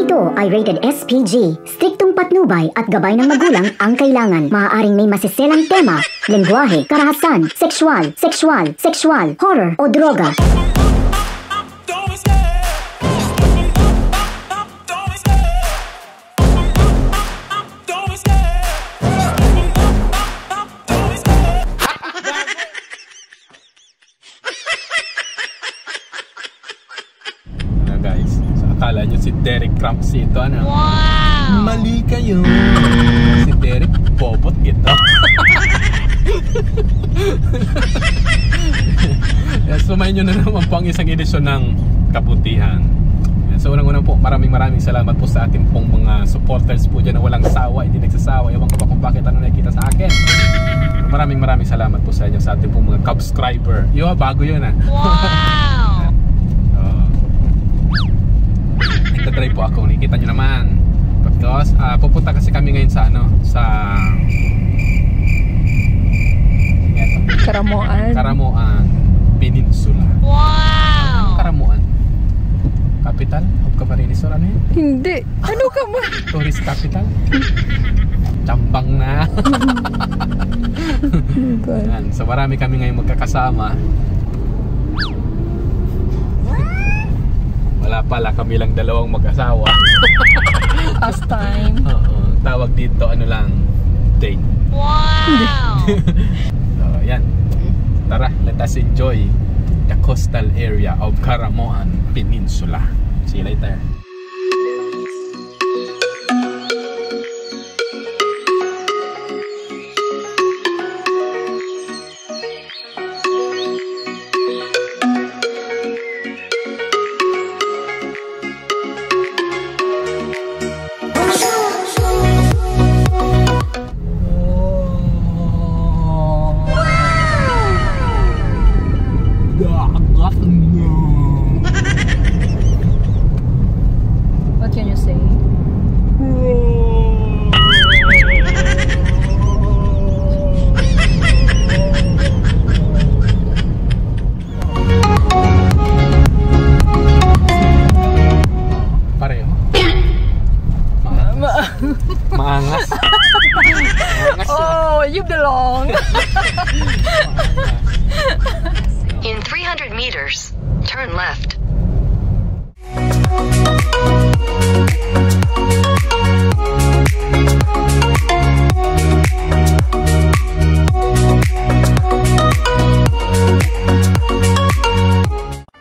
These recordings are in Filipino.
ito ay rated SPG. Striktong patnubay at gabay ng magulang ang kailangan. Maaaring may masiselang tema, lengguwahe, karahasan, sexual, horror o droga. Guys, so akala nyo si Derek Crumpsy ito, ano? Wow! Mali kayo. Si Derek bobot gito. Sumayin nyo na naman po ang isang edisyon ng Kabutihan. So unang-unang po, maraming salamat po sa ating pong mga supporters po dyan na walang sawa, hindi nagsasawa. Ewan ko pa kung bakit ano nakikita sa akin. Maraming salamat po sa inyo, sa ating pong mga subscriber. Yo, bago yun ah. Wow! Nagdadrive po ako, nakikita nyo naman. Because pupunta kasi kami ngayon sa Karamoan Peninsula. Wow! Karamoan Capital of Camarines Sur, ano yun? Hindi. Ano ka mo? Tourist capital. Chambang na. Yan. So marami kami ngayon magkakasama. Wala pala, kami lang dalawang mag-asawa. Last time. Tawag dito, ano lang, date. Wow! So, yan. Tara, let us enjoy the coastal area of Karamoan Peninsula. See you later. What can you say? Pareho. Maangas. Oh, you belong. In 300 meters, turn left.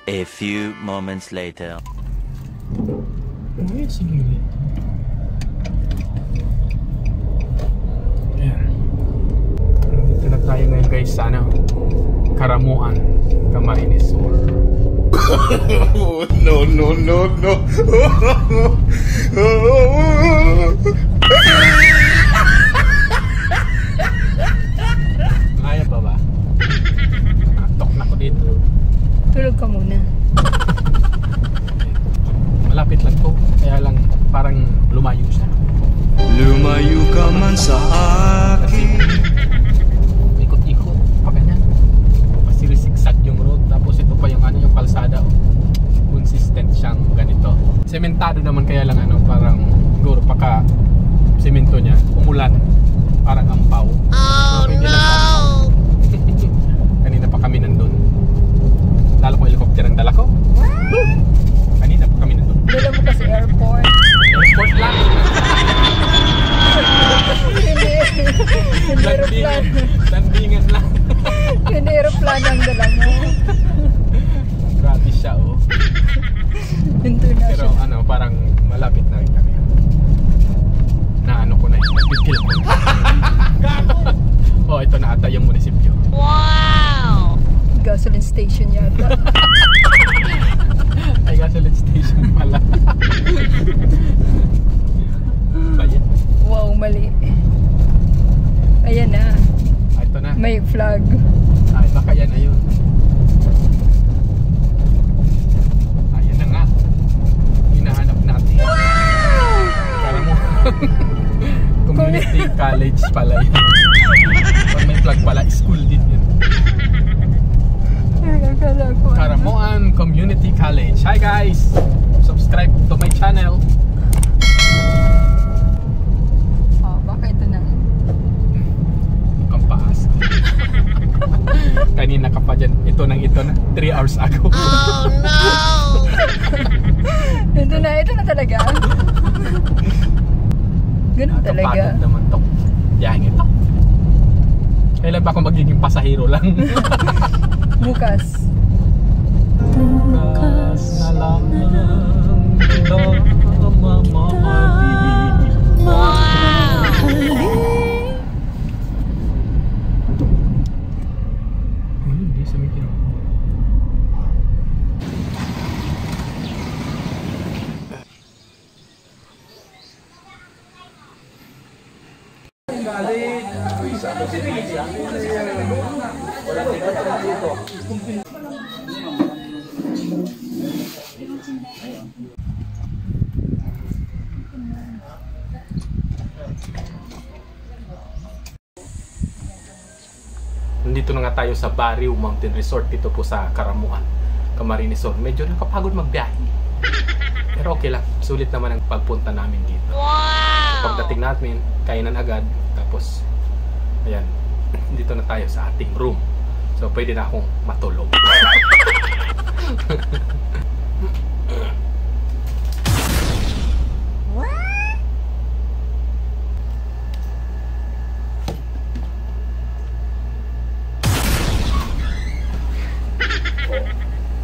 A few moments later. Uy, sige. Ayan. Dito na tayo ngayon guys sa Karamoan, Camarines Sur. No. Kaya pa ba? Tok na ko dito. Tulog ka muna. Malapit lang po, kaya lang parang lumayo siya. Lumayo ka man sa akin. Ikot-ikot pa ganyan. Kasi sigsag yung road, tapos ito pa yung yung kalsada. Consistent siyang ganito. Sementado naman, kaya lang parang siguro pagka semento niya umulan, parang ampaw. Oh no! Kanina pa kami nandun. Lalo ko helicopter ang dala ko. Kanina pa kami nandun. Dala mo kasi airport. Airport lang. Hindi aeroplan. Landingan lang. Hindi aeroplan ang dala mo. Grabe siya oh. Pero parang malapit na rin kami. Ko na yun. Bigil ko na. Oh, ito na ata yung munisipyo. Wow! Gasoline station yata. Ay, gasoline station pala. Bayan. Wow, mali. Ayan na. Ito na. May flag. Ay, baka yan na yun. Ayan na nga. Hinahanap natin. Karamoan Community College pala yan. Pag may flag pala, school din yun. Karamoan Community College. Hi guys! Subscribe to my channel. kanina ka pa dyan. Ito na 3 hours ago. Oh no! Ito na talaga. Ganun talaga. Kapagod naman to. Yang ito. Kailan ba ako magiging pasahero lang? Bukas. Bukas na lang kita mamamali. Wow! Hindi sa mikro. Nandito na nga tayo sa Barrio Mountain Resort dito po sa Caramuan, Camarines Sur. Medyo nakapagod magbiyahe. Pero okay lang, sulit naman ang pagpunta namin dito. Wow! Pagdating namin, kainan agad. Tapos, ayan, dito na tayo sa ating room. So, pwede na akong matulog.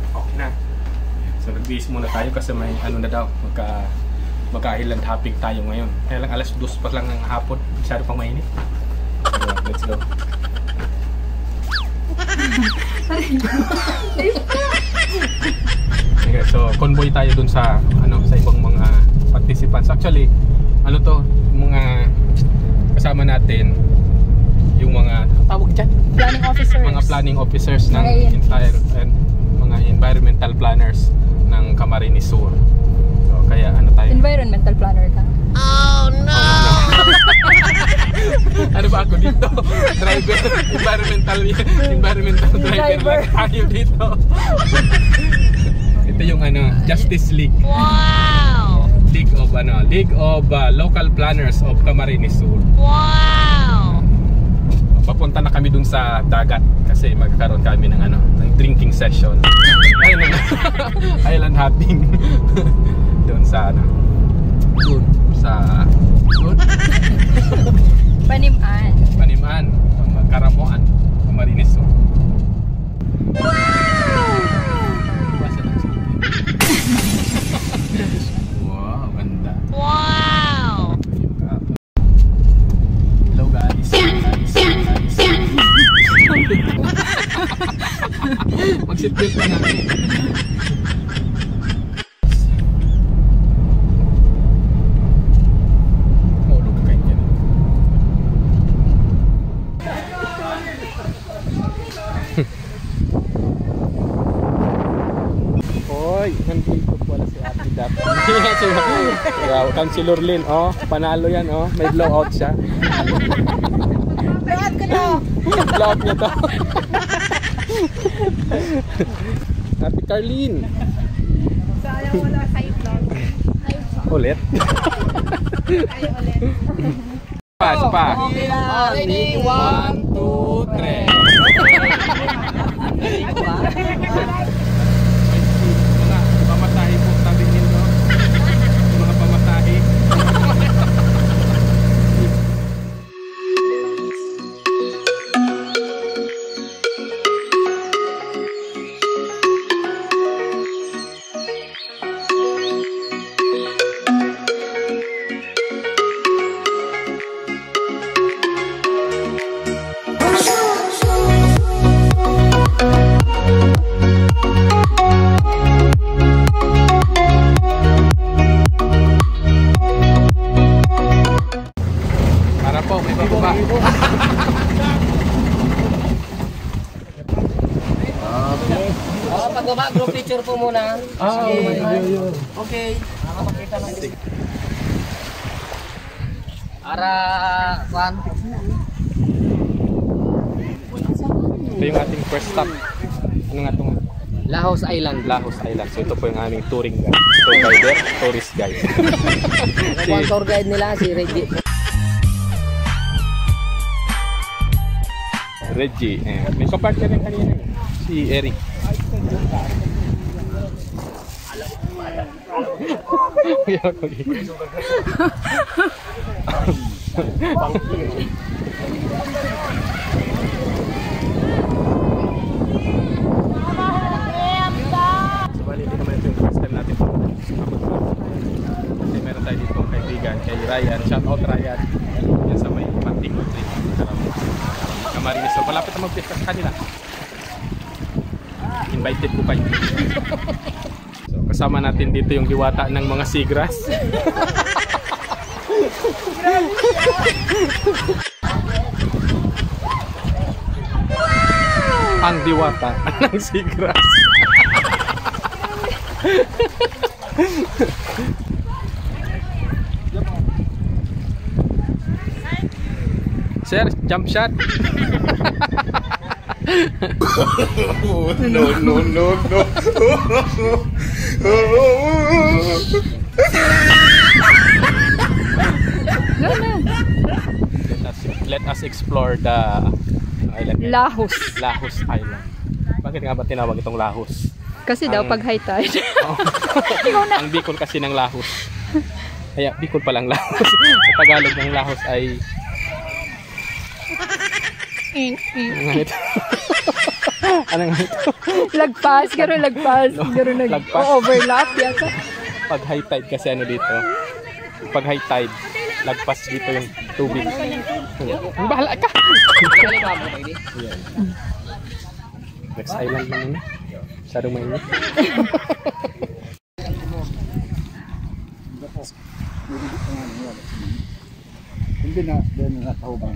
Okay na. So, nag-base muna tayo kasi may ano na daw, magka-island hopping tayo ngayon. Kaya lang alas 2 pa lang ng hapon, masyado pang mainit. So, let's go. Okay, so convoy tayo dun sa sa ibang mga participants. Actually, mga kasama natin yung mga tawag dyan, Planning officers. mga planning officers ng entire and mga environmental planners ng Camarines Sur. So kaya tayo? Environmental planner ka. Oh no! Ano ba ako dito? Driver, environmental driver lang tayo dito. Ito yung Justice League. Wow! League of Local Planners of Camarines Sur. Wow! Papunta na kami dun sa dagat kasi magkakaroon kami ng ng drinking session. Ayun, island hopping. Doon sa Panimaan, Caramuan, Camarines Sur. Wow, ganda. Wow! Hello guys. Mag-sit-belt na natin. Maulog ka kayo dyan. Hoy, nandito pala si Ate Dap. Councilor Lynn, panalo yan, may blowout siya. Blowout ko to! Blowout niya to. Ate Carlene. Sayang wala sa'yo vlog. Ulit? Tayo ulit. Pa. Ready? 1, 2, 3. Mga pamatahe po sabi nito. Mga pamatahe. Para po, may bababa. Pagbaba, group picture po muna. Okay. Makapakita natin. Para, Juan. Ito yung ating first stop. Ano nga itong? Lahos Island. Lahos Island. So ito po yung aming touring guide. Tour guider, tourist guide. One tour guide nila, si Reggie. Reggie. May kapartner rin kanina. Si Eric. Bali, hindi naman ito yung first time natin kasi meron tayo dito kaibigan kay Ryan. Shout out Ryan. Yan sa may Mantico Tree. Camarines. So malapit na mag-pista sa kanila. Invited ko kayo. So kasama natin dito yung diwata ng mga sigras. Ang diwata ng sigras. Sir, jump shot. No, no, no, no. Let us explore the island. Lahos. Lahos Island. Bakit nga ba tinawag itong Lahos? Kasi daw pag high tide. Ang Bicol kasi ng Lahos. Kaya Bicol palang Lahos. Sa Tagalog ng Lahos ay ano nga ito? Ano nga ito? Lagpas, garo lagpas. Garo Lagpas. overlap yata. Pag high tide kasi ano dito? Pag high tide, lagpas dito yung tubig. Ang bahala ka! Yan. Next island na muna. Masyadong mainit. Hindi na, doon na nakahubang.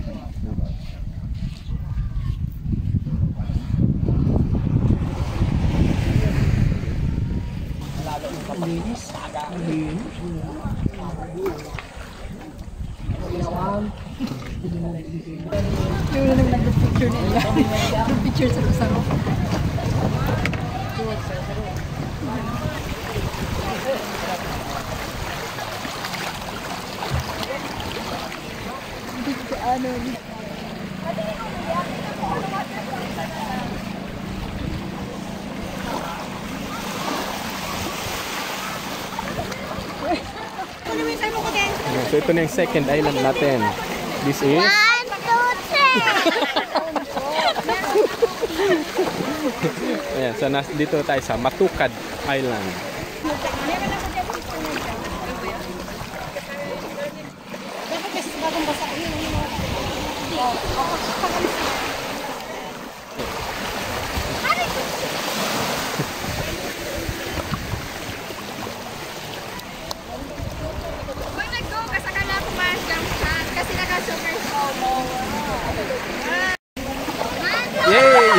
Yung nang nag-picture nila. Picture sa kasama. Ano ni? So ito na yung second island natin. This is 1, 2, 3. Ayan, so dito tayo sa Matukad Island. Yay!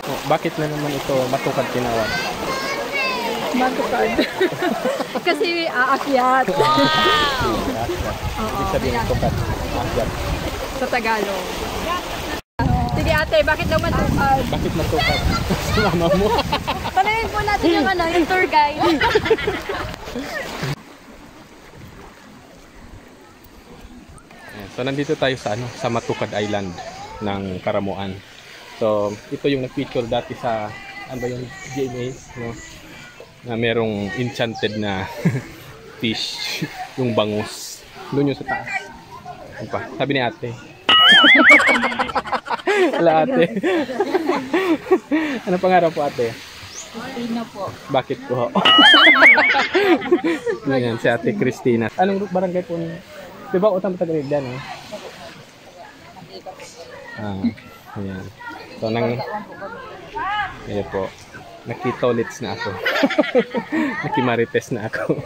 Oh, bakit na naman ito Matukad tinawag? Matukad. Kasi aakyat. Ibig sabihin Matukad. Aakyat. Sa Tagalog. Sige ate, bakit daw matukad? Bakit Matukad? Mama mo. Tanungin po natin yung yung tour guide. So nandito tayo sa sa Matukad Island ng Karamuan. So ito yung nag-feature dati sa ano ba yung GMA, no? Na merong enchanted na fish, yung bangus. Doon yung sa taas. Ano pa? Sabi ni ate. Wala ate. Ano pangarap po ate? Christina po. Bakit po? Yan, si ate Christina. Anong barangay po niyo? Diba utang Tagalog dyan, eh? Ayan. So, ayan po. Nakitolits na ako. Nakimarites na ako.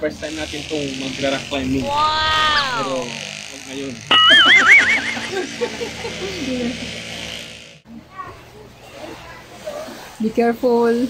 First time natin itong mag-rock climbing. Wow! Pero, huwag ngayon. Be careful.